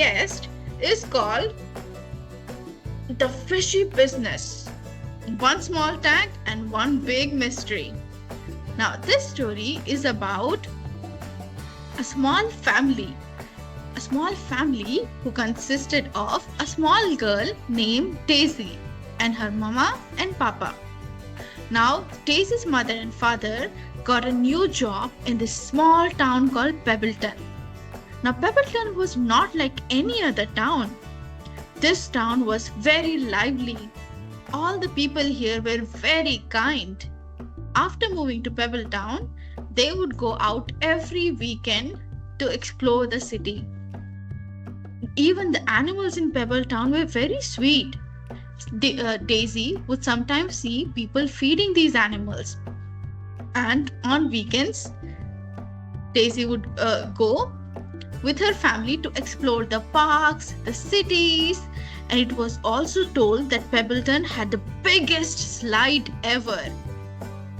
guest is called The Fishy Business. One small tag and one big mystery. Now, this story is about a small family. A small family who consisted of a small girl named Daisy and her mama and papa. Now, Daisy's mother and father got a new job in this small town called Pebbleton. Now, Pebbleton was not like any other town. This town was very lively. All the people here were very kind. After moving to Pebbletown, they would go out every weekend to explore the city. Even the animals in Pebbletown were very sweet. Daisy would sometimes see people feeding these animals. And on weekends, Daisy would go with her family to explore the parks, the cities, and it was also told that Pebbleton had the biggest slide ever.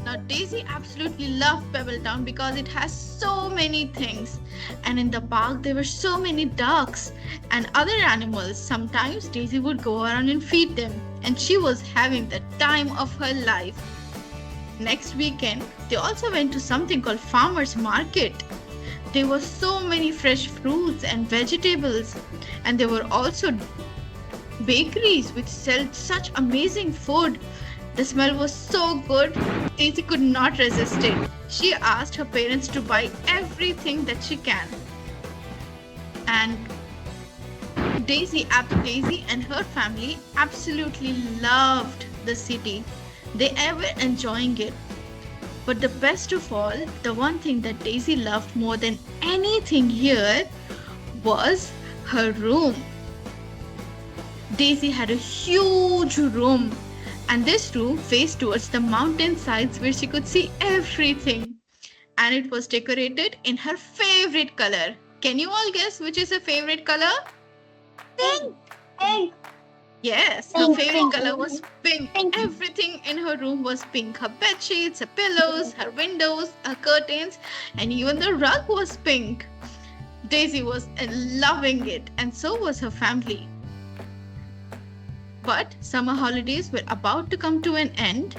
Now, Daisy absolutely loved Pebbletown because it has so many things. And in the park, there were so many ducks and other animals. Sometimes Daisy would go around and feed them, and she was having the time of her life. Next weekend, they also went to something called Farmer's Market. There were so many fresh fruits and vegetables, and there were also bakeries which sell such amazing food. The smell was so good, Daisy could not resist it. She asked her parents to buy everything that she can. And Daisy and her family absolutely loved the city. They were enjoying it. But the best of all, the one thing that Daisy loved more than anything here was her room. Daisy had a huge room, and this room faced towards the mountain sides where she could see everything. And it was decorated in her favorite color. Can you all guess which is her favorite color? Pink. Pink. Yes, her favorite color was pink. Everything in her room was pink. Her bed sheets, her pillows, her windows, her curtains, and even the rug was pink. Daisy was loving it, and so was her family. But summer holidays were about to come to an end,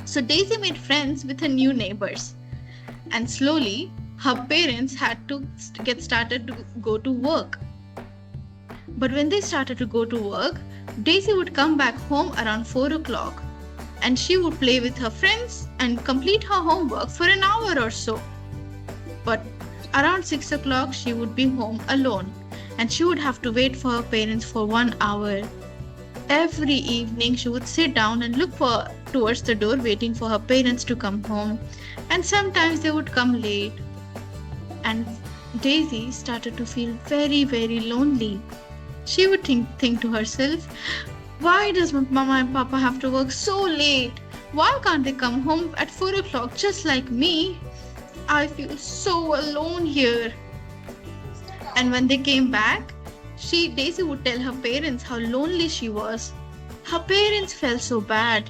so Daisy made friends with her new neighbors. And slowly, her parents had to get started to go to work. But when they started to go to work, Daisy would come back home around 4 o'clock, and she would play with her friends and complete her homework for an hour or so. But around 6 o'clock, she would be home alone, and she would have to wait for her parents for 1 hour. Every evening, she would sit down and look towards the door, waiting for her parents to come home. And sometimes they would come late. And Daisy started to feel very, very lonely. She would think to herself, why does my mama and papa have to work so late? Why can't they come home at 4 o'clock just like me? I feel so alone here. And when they came back, Daisy would tell her parents how lonely she was. Her parents felt so bad.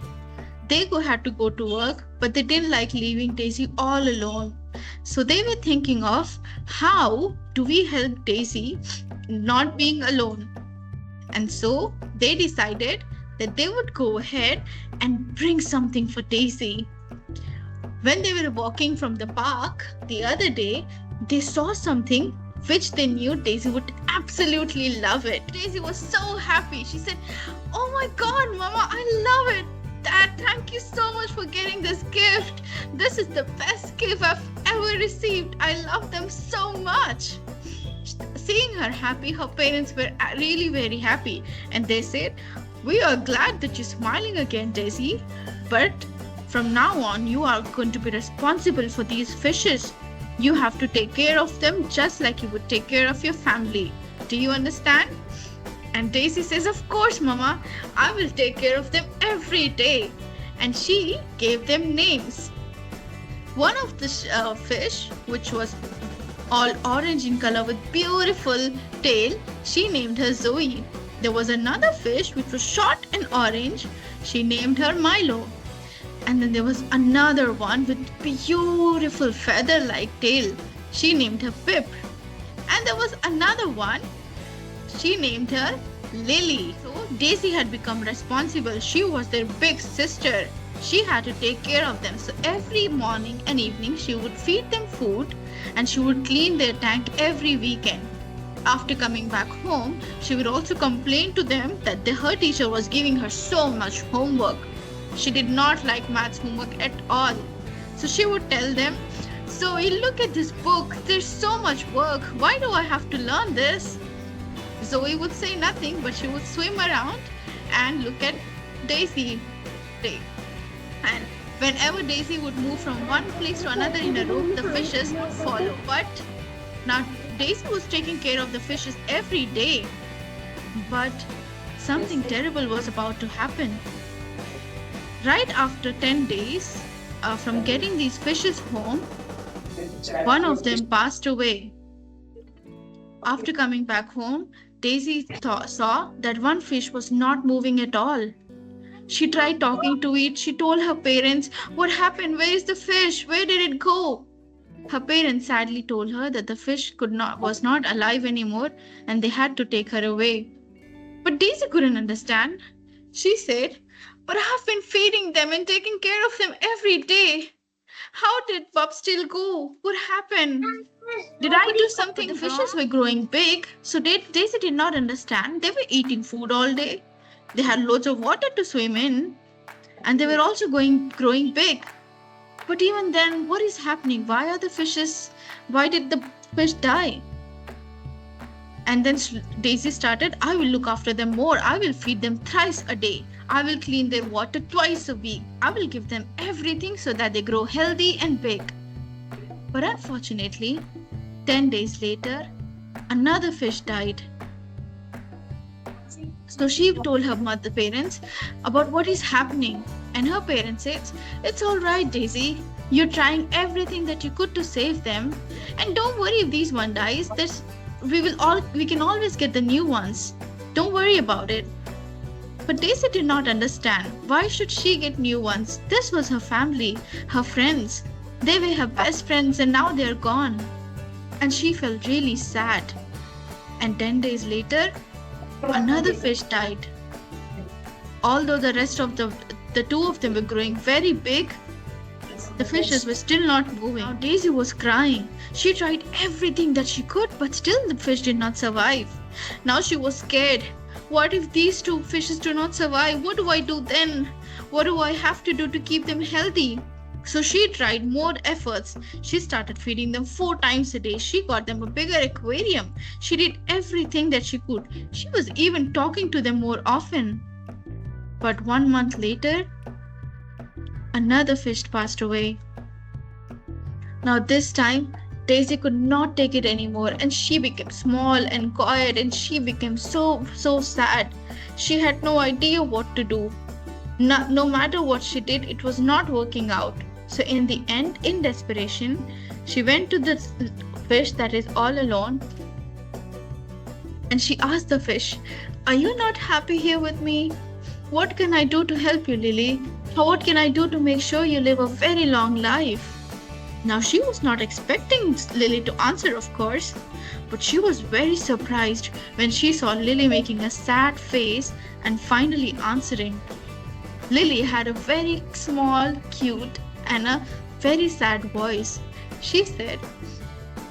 They had to go to work, but they didn't like leaving Daisy all alone. So they were thinking of how do we help Daisy not being alone. And so they decided that they would go ahead and bring something for Daisy. When they were walking from the park the other day, they saw something which they knew Daisy would absolutely love it. Daisy was so happy. She said, "Oh my God, Mama, I love it. Dad, thank you so much for getting this gift. This is the best gift I've ever received. I love them so much." Seeing her happy, her parents were really very happy, and they said, "We are glad that you're smiling again, Daisy, but from now on, you are going to be responsible for these fishes. You have to take care of them just like you would take care of your family. Do you understand?" And Daisy says, "Of course, Mama, I will take care of them every day." And she gave them names. One of the fish, which was all orange in color with beautiful tail, she named her Zoe. There was another fish which was short and orange. She named her Milo. And then there was another one with beautiful feather-like tail. She named her Pip. And there was another one She named her Lily. So Daisy had become responsible. She was their big sister. She had to take care of them. So every morning and evening she would feed them food and she would clean their tank every weekend. After coming back home, she would also complain to them that her teacher was giving her so much homework. She did not like maths homework at all. So she would tell them, "So you look at this book, there's so much work. Why do I have to learn this?" Zoe would say nothing, but she would swim around and look at Daisy. And whenever Daisy would move from one place to another in a room, the fishes would follow. But now Daisy was taking care of the fishes every day. But something terrible was about to happen. Right after 10 days from getting these fishes home, one of them passed away. After coming back home, Daisy saw that one fish was not moving at all. She tried talking to it. She told her parents, "What happened? Where is the fish? Where did it go?" Her parents sadly told her that the fish was not alive anymore and they had to take her away. But Daisy couldn't understand. She said, "But I have been feeding them and taking care of them every day. How did Bob still go? What happened? Did I do something?" The fishes were growing big, so Daisy did not understand. They were eating food all day. They had loads of water to swim in, and they were also growing big. But even then, what is happening? Why did the fish die? And then Daisy started, "I will look after them more. I will feed them thrice a day. I will clean their water twice a week. I will give them everything so that they grow healthy and big." But unfortunately, 10 days later, another fish died. So she told her parents about what is happening. And her parents said, "It's all right, Daisy. You're trying everything that you could to save them. And don't worry if these one dies. We can always get the new ones. Don't worry about it." But Daisy did not understand. Why should she get new ones? This was her family, her friends. They were her best friends and now they're gone. And she felt really sad. And 10 days later, another fish died. Although the rest of the two of them were growing very big, the fishes were still not moving. Now Daisy was crying. She tried everything that she could, but still the fish did not survive. Now she was scared. What if these two fishes do not survive? What do I do then? What do I have to do to keep them healthy? So she tried more efforts. She started feeding them 4 times a day. She got them a bigger aquarium. She did everything that she could. She was even talking to them more often. But 1 month later, another fish passed away. Now this time, Daisy could not take it anymore and she became small and quiet and she became so sad. She had no idea what to do. No matter what she did, it was not working out. So in the end, in desperation, she went to the fish that is all alone and she asked the fish, "Are you not happy here with me? What can I do to help you, Lily? What can I do to make sure you live a very long life?" Now she was not expecting Lily to answer, of course, but she was very surprised when she saw Lily making a sad face and finally answering. Lily had a very small, cute, and a very sad voice. She said,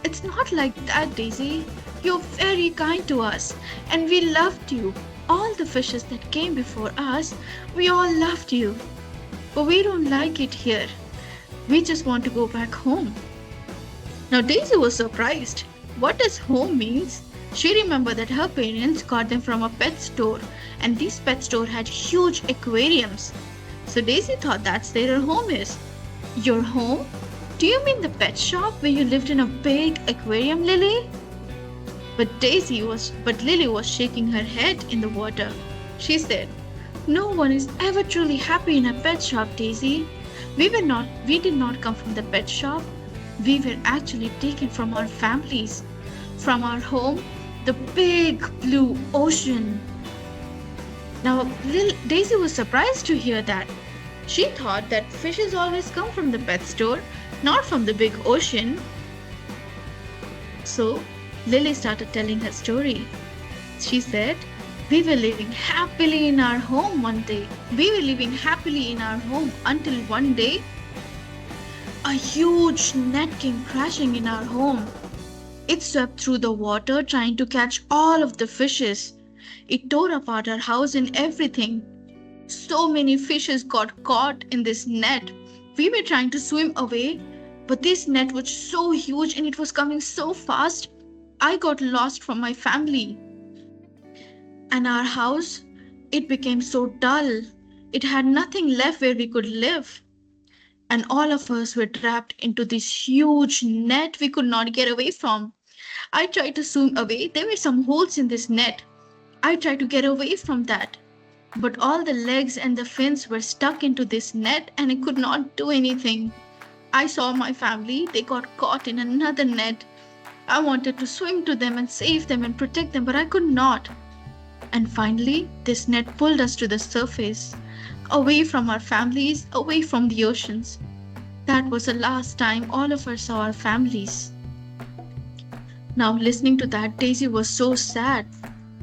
"It's not like that, Daisy. You're very kind to us and we loved you. All the fishes that came before us, we all loved you. But we don't like it here. We just want to go back home." Now Daisy was surprised. What does home means? She remembered that her parents got them from a pet store and this pet store had huge aquariums. So Daisy thought that's where her home is. "Your home? Do you mean the pet shop where you lived in a big aquarium, Lily?" But Lily was shaking her head in the water. She said, "No one is ever truly happy in a pet shop, Daisy. We did not come from the pet shop. We were actually taken from our families, from our home, the big blue ocean." Now, Daisy was surprised to hear that. She thought that fishes always come from the pet store, not from the big ocean. So, Lily started telling her story. She said, we were living happily in our home one day. We were living happily in our home until one day a huge net came crashing in our home. It swept through the water trying to catch all of the fishes. It tore apart our house and everything. So many fishes got caught in this net. We were trying to swim away, but this net was so huge and it was coming so fast. I got lost from my family. And our house, it became so dull. It had nothing left where we could live. And all of us were trapped into this huge net we could not get away from. I tried to swim away. There were some holes in this net. I tried to get away from that. But all the legs and the fins were stuck into this net and I could not do anything. I saw my family. They got caught in another net. I wanted to swim to them and save them and protect them, but I could not. And finally, this net pulled us to the surface, away from our families, away from the oceans. That was the last time all of us saw our families. Now, listening to that, Daisy was so sad.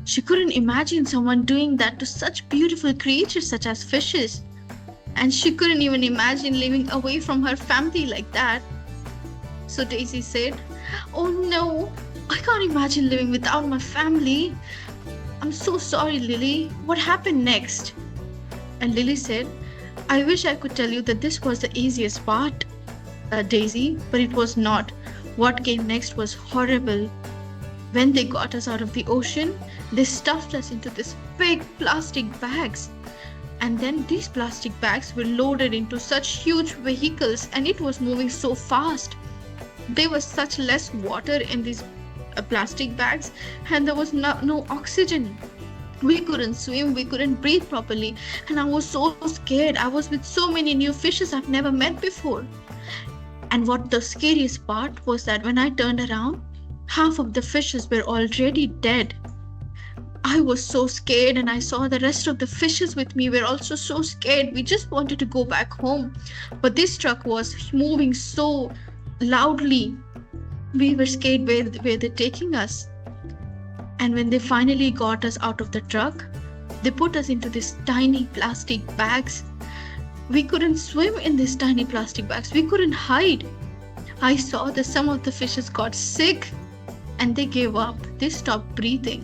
She couldn't imagine someone doing that to such beautiful creatures such as fishes. And she couldn't even imagine living away from her family like that. So Daisy said, "Oh no, I can't imagine living without my family. I'm so sorry, Lily. What happened next?" And Lily said, "I wish I could tell you that this was the easiest part, Daisy, but it was not. What came next was horrible. When they got us out of the ocean, they stuffed us into these big plastic bags. And then these plastic bags were loaded into such huge vehicles and it was moving so fast. There was such less water in these plastic bags and there was no oxygen. We couldn't swim, we couldn't breathe properly, and I was so scared. I was with so many new fishes I've never met before. And what the scariest part was that when I turned around, half of the fishes were already dead. I was so scared, and I saw the rest of the fishes with me were also so scared. We just wanted to go back home, but this truck was moving so loudly. We were scared where they're taking us. And when they finally got us out of the truck, they put us into these tiny plastic bags. We couldn't swim in these tiny plastic bags. We couldn't hide. I saw that some of the fishes got sick and they gave up. They stopped breathing.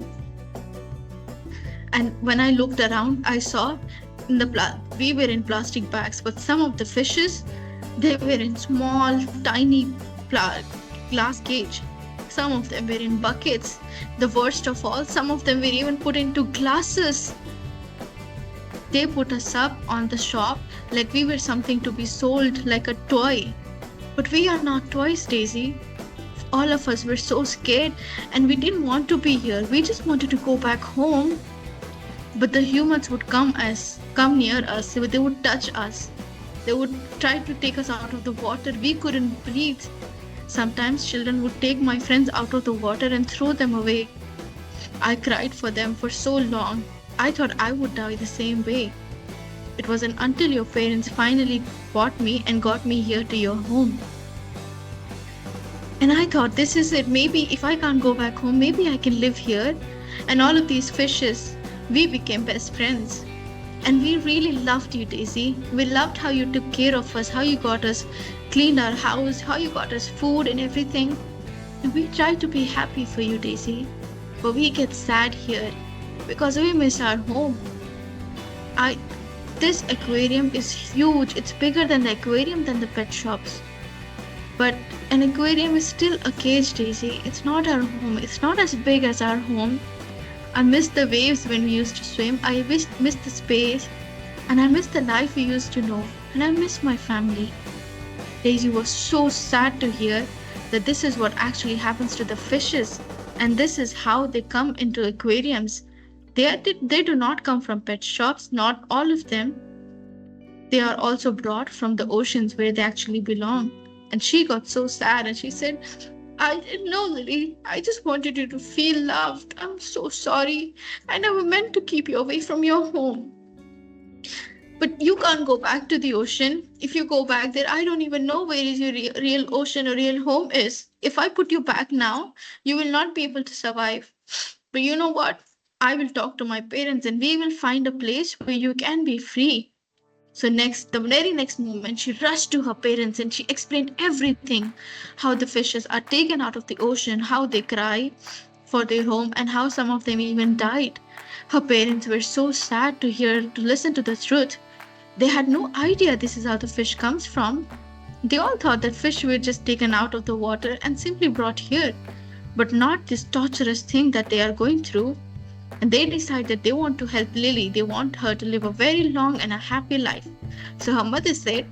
And when I looked around, I saw we were in plastic bags, but some of the fishes, they were in small, tiny glass cage. Some of them were in buckets. The worst of all, some of them were even put into glasses. They put us up on the shop like we were something to be sold, like a toy. But we are not toys, Daisy. All of us were so scared and we didn't want to be here. We just wanted to go back home. But the humans would come near us. They would touch us. They would try to take us out of the water. We couldn't breathe. Sometimes children would take my friends out of the water and throw them away. I cried for them for so long. I thought I would die the same way. It wasn't until your parents finally bought me and got me here to your home. And I thought, this is it. Maybe if I can't go back home, maybe I can live here. And all of these fishes, we became best friends. And we really loved you, Daisy. We loved how you took care of us, how you got us, cleaned our house, how you got us food and everything. And we tried to be happy for you, Daisy. But we get sad here because we miss our home. This aquarium is huge. It's bigger than the aquarium than the pet shops. But an aquarium is still a cage, Daisy. It's not our home. It's not as big as our home. I miss the waves when we used to swim. I miss the space. And I miss the life we used to know. And I miss my family. Daisy was so sad to hear that this is what actually happens to the fishes. And this is how they come into aquariums. They do not come from pet shops, not all of them. They are also brought from the oceans where they actually belong. And she got so sad and she said, "I didn't know, Lily. I just wanted you to feel loved. I'm so sorry. I never meant to keep you away from your home. But you can't go back to the ocean. If you go back there, I don't even know where is your real ocean or real home is. If I put you back now, you will not be able to survive. But you know what? I will talk to my parents and we will find a place where you can be free. So the very next moment, she rushed to her parents and she explained everything, how the fishes are taken out of the ocean, how they cry for their home, and how some of them even died. Her parents were so sad to listen to the truth. They had no idea this is how the fish comes from. They all thought that fish were just taken out of the water and simply brought here, but not this torturous thing that they are going through. And they decided they want to help Lily. They want her to live a very long and a happy life. So her mother said,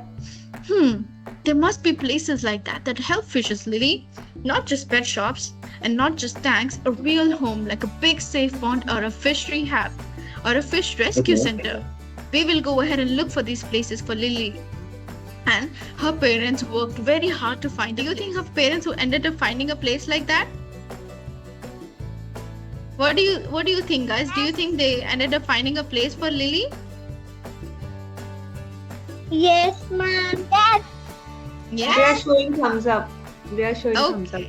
there must be places like that help fishes, Lily. Not just pet shops and not just tanks, a real home like a big safe pond or a fish rehab or a fish rescue center. We will go ahead and look for these places for Lily. And her parents worked very hard to find. Do you think her parents who ended up finding a place like that? What do you think, guys? Do you think they ended up finding a place for Lily? Yes, ma'am. Yes. Yes. They are showing thumbs up. Thumbs up.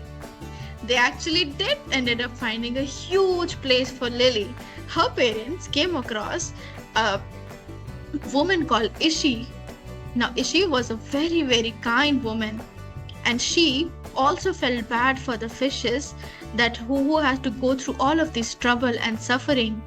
They actually did ended up finding a huge place for Lily. Her parents came across a woman called Ishi. Now, Ishi was a very, very kind woman, and she also felt bad for the fishes that who had to go through all of this trouble and suffering.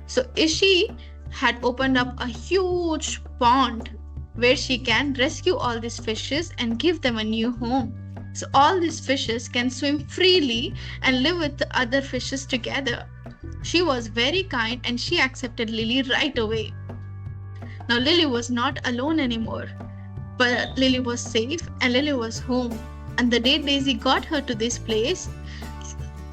So Ishi had opened up a huge pond where she can rescue all these fishes and give them a new home. So all these fishes can swim freely and live with the other fishes together. She was very kind and she accepted Lily right away. Now Lily was not alone anymore, but Lily was safe and Lily was home. And the day Daisy got her to this place,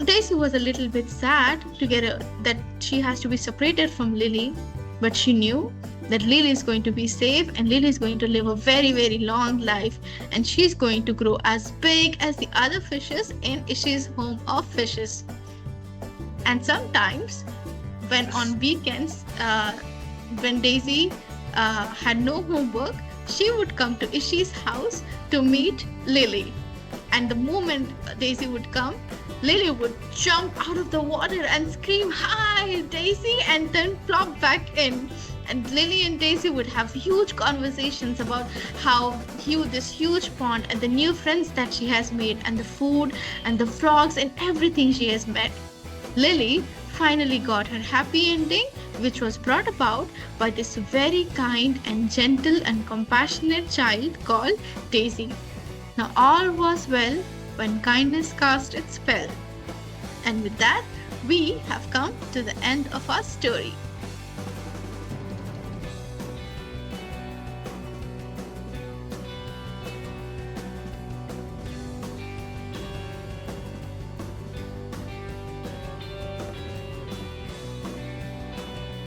Daisy was a little bit sad to that she has to be separated from Lily, but she knew that Lily is going to be safe and Lily is going to live a very, very long life, and she's going to grow as big as the other fishes in Ishi's home of fishes. And sometimes, when on weekends, when Daisy had no homework, she would come to Ishi's house to meet Lily. And the moment Daisy would come, Lily would jump out of the water and scream, "Hi, Daisy!" and then plop back in. And Lily and Daisy would have huge conversations about how this huge pond and the new friends that she has made and the food and the frogs and everything she has met. Lily finally got her happy ending, which was brought about by this very kind and gentle and compassionate child called Daisy. Now all was well when kindness cast its spell. And with that, we have come to the end of our story.